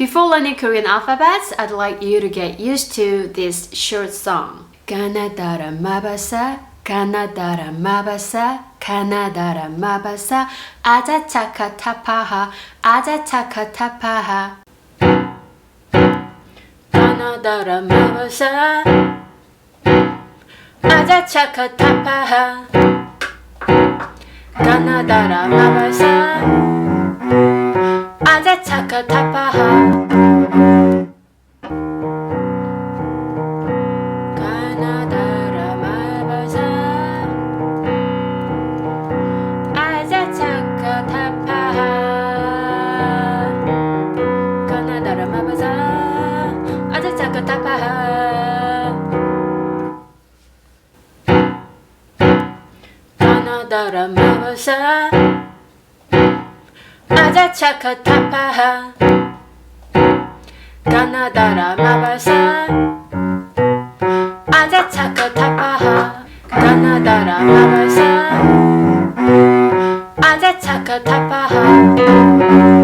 Before learning Korean alphabets, I'd like you to get used to this short song. 가나다라 마바사, 가나다라 마바사, 가나다라 마바사, 아자차카 타파하, 아자차카 타파하. 가나다라 마바사, 아자차카 타파하. 가나다라 마바사, 아자차카 타파하. 가나다라 마바사, 아자차카 타파하. 가나다라 마바사, 아자차카 타파하. 가나다라 마바사, 아자차카 타파하. 가나다라 마바사, 아자차카 타파하. 가나다라 마바사, 아자차카 타파하.